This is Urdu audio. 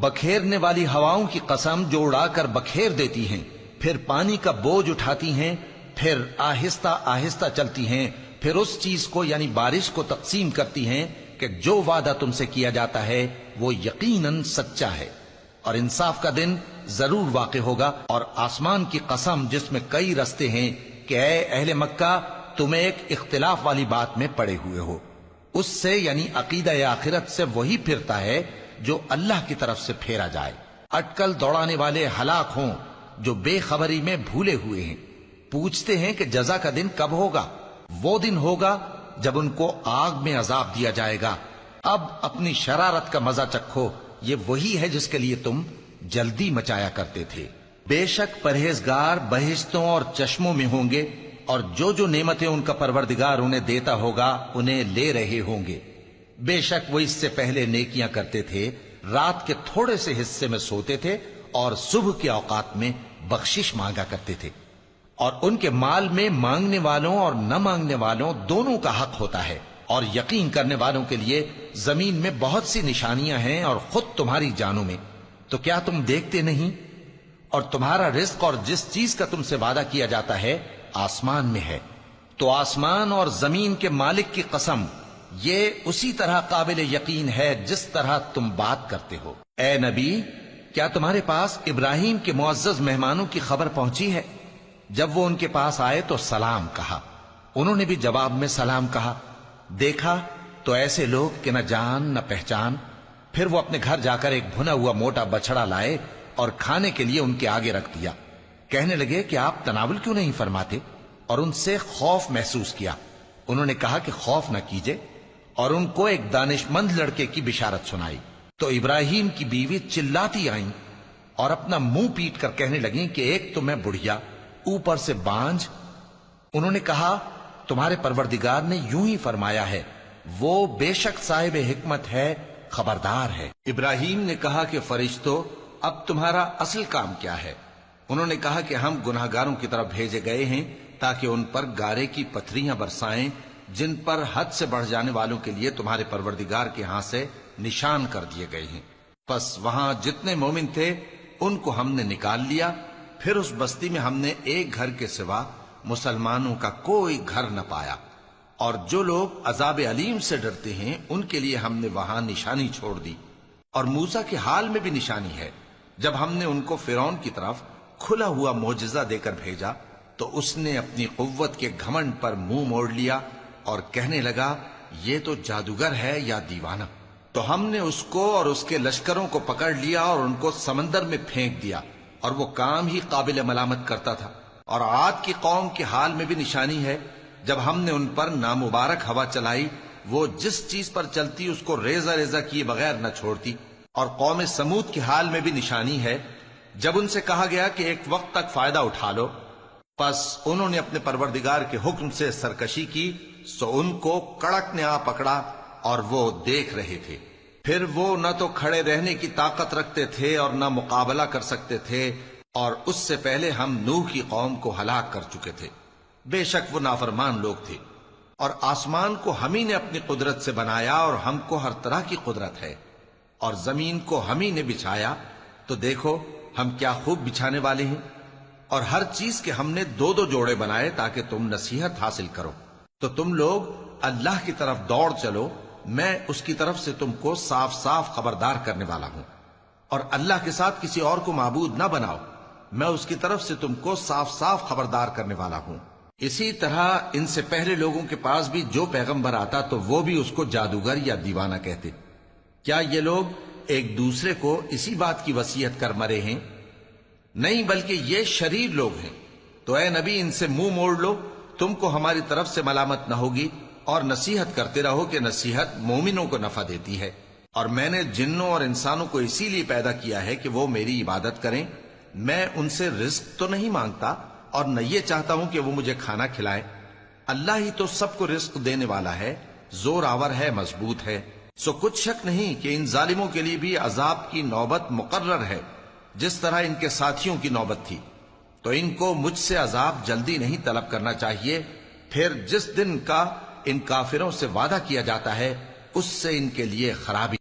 بکھیرنے والی ہواؤں کی قسم جو اڑا کر بکھیر دیتی ہیں، پھر پانی کا بوجھ اٹھاتی ہیں، پھر آہستہ آہستہ چلتی ہیں، پھر اس چیز کو یعنی بارش کو تقسیم کرتی ہیں کہ جو وعدہ تم سے کیا جاتا ہے وہ یقیناً سچا ہے، اور انصاف کا دن ضرور واقع ہوگا۔ اور آسمان کی قسم جس میں کئی رستے ہیں کہ اے اہل مکہ تم ایک اختلاف والی بات میں پڑے ہوئے ہو، اس سے یعنی عقیدہ آخرت سے وہی پھرتا ہے جو اللہ کی طرف سے پھیرا جائے۔ اٹکل دوڑانے والے ہلاک ہوں جو بے خبری میں بھولے ہوئے ہیں۔ پوچھتے ہیں کہ جزا کا دن کب ہوگا؟ وہ دن ہوگا جب ان کو آگ میں عذاب دیا جائے گا۔ اب اپنی شرارت کا مزہ چکھو، یہ وہی ہے جس کے لیے تم جلدی مچایا کرتے تھے۔ بے شک پرہیزگار بہشتوں اور چشموں میں ہوں گے، اور جو نعمتیں ان کا پروردگار انہیں دیتا ہوگا انہیں لے رہے ہوں گے۔ بے شک وہ اس سے پہلے نیکیاں کرتے تھے، رات کے تھوڑے سے حصے میں سوتے تھے اور صبح کے اوقات میں بخشش مانگا کرتے تھے، اور ان کے مال میں مانگنے والوں اور نہ مانگنے والوں دونوں کا حق ہوتا ہے۔ اور یقین کرنے والوں کے لیے زمین میں بہت سی نشانیاں ہیں اور خود تمہاری جانوں میں، تو کیا تم دیکھتے نہیں؟ اور تمہارا رزق اور جس چیز کا تم سے وعدہ کیا جاتا ہے آسمان میں ہے، تو آسمان اور زمین کے مالک کی قسم یہ اسی طرح قابل یقین ہے جس طرح تم بات کرتے ہو۔ اے نبی، کیا تمہارے پاس ابراہیم کے معزز مہمانوں کی خبر پہنچی ہے؟ جب وہ ان کے پاس آئے تو سلام کہا، انہوں نے بھی جواب میں سلام کہا۔ دیکھا تو ایسے لوگ کہ نہ جان نہ پہچان۔ پھر وہ اپنے گھر جا کر ایک بھنا ہوا موٹا بچڑا لائے اور کھانے کے لیے ان کے آگے رکھ دیا۔ کہنے لگے کہ آپ تناول کیوں نہیں فرماتے؟ اور ان سے خوف محسوس کیا۔ انہوں نے کہا کہ خوف نہ کیجے، اور ان کو ایک دانش مند لڑکے کی بشارت سنائی۔ تو ابراہیم کی بیوی چلاتی آئیں اور اپنا منہ پیٹ کر کہنے لگیں کہ ایک تو میں بڑھیا، اوپر سے بانجھ۔ انہوں نے کہا تمہارے پروردگار نے یوں ہی فرمایا ہے، وہ بے شک صاحب حکمت ہے، خبردار ہے۔ ابراہیم نے کہا کہ فرشتوں، اب تمہارا اصل کام کیا ہے؟ انہوں نے کہا کہ ہم گناہگاروں کی طرف بھیجے گئے ہیں تاکہ ان پر گارے کی پتھریاں برسائیں جن پر حد سے بڑھ جانے والوں کے لیے تمہارے پروردگار کے ہاں سے نشان کر دیے گئے ہیں۔ پس وہاں جتنے مومن تھے ان کو ہم نے نکال لیا، پھر اس بستی میں ہم نے ایک گھر کے سوا مسلمانوں کا کوئی گھر نہ پایا، اور جو لوگ عذاب علیم سے ڈرتے ہیں ان کے لیے ہم نے وہاں نشانی چھوڑ دی۔ اور موسیٰ کے حال میں بھی نشانی ہے، جب ہم نے ان کو فرعون کی طرف کھلا ہوا معجزہ دے کر بھیجا تو اس نے اپنی قوت کے گھمنڈ پر منہ موڑ لیا اور کہنے لگا یہ تو جادوگر ہے یا دیوانہ۔ تو ہم نے اس کو اور اس کے لشکروں کو پکڑ لیا اور ان کو سمندر میں پھینک دیا، اور وہ کام ہی قابل ملامت کرتا تھا۔ اور عاد کی قوم کے حال میں بھی نشانی ہے، جب ہم نے ان پر نامبارک ہوا چلائی، وہ جس چیز پر چلتی اس کو ریزہ ریزہ کیے بغیر نہ چھوڑتی۔ اور قوم سمود کے حال میں بھی نشانی ہے، جب ان سے کہا گیا کہ ایک وقت تک فائدہ اٹھا لو، پس انہوں نے اپنے پروردگار کے حکم سے سرکشی کی، سو ان کو کڑک نے آ پکڑا اور وہ دیکھ رہے تھے۔ پھر وہ نہ تو کھڑے رہنے کی طاقت رکھتے تھے اور نہ مقابلہ کر سکتے تھے، اور اس سے پہلے ہم نوح کی قوم کو ہلاک کر چکے تھے۔ بے شک وہ نافرمان لوگ تھے۔ اور آسمان کو ہم ہی نے اپنی قدرت سے بنایا، اور ہم کو ہر طرح کی قدرت ہے، اور زمین کو ہم ہی نے بچھایا، تو دیکھو ہم کیا خوب بچھانے والے ہیں۔ اور ہر چیز کے ہم نے دو دو جوڑے بنائے تاکہ تم نصیحت حاصل کرو۔ تو تم لوگ اللہ کی طرف دوڑ چلو، میں اس کی طرف سے تم کو صاف صاف خبردار کرنے والا ہوں۔ اور اللہ کے ساتھ کسی اور کو معبود نہ بناؤ، میں اس کی طرف سے تم کو صاف صاف خبردار کرنے والا ہوں۔ اسی طرح ان سے پہلے لوگوں کے پاس بھی جو پیغمبر آتا تو وہ بھی اس کو جادوگر یا دیوانہ کہتے۔ کیا یہ لوگ ایک دوسرے کو اسی بات کی وصیت کر مرے ہیں؟ نہیں، بلکہ یہ شریر لوگ ہیں۔ تو اے نبی ان سے منہ موڑ لو، تم کو ہماری طرف سے ملامت نہ ہوگی، اور نصیحت کرتے رہو کہ نصیحت مومنوں کو نفع دیتی ہے۔ اور میں نے جنوں اور انسانوں کو اسی لیے پیدا کیا ہے کہ وہ میری عبادت کریں۔ میں ان سے رزق تو نہیں مانگتا، اور نہ یہ چاہتا ہوں کہ وہ مجھے کھانا کھلائیں۔ اللہ ہی تو سب کو رزق دینے والا ہے، زور آور ہے، مضبوط ہے۔ سو کچھ شک نہیں کہ ان ظالموں کے لیے بھی عذاب کی نوبت مقرر ہے، جس طرح ان کے ساتھیوں کی نوبت تھی۔ تو ان کو مجھ سے عذاب جلدی نہیں طلب کرنا چاہیے، پھر جس دن کا ان کافروں سے وعدہ کیا جاتا ہے اس سے ان کے لیے خرابی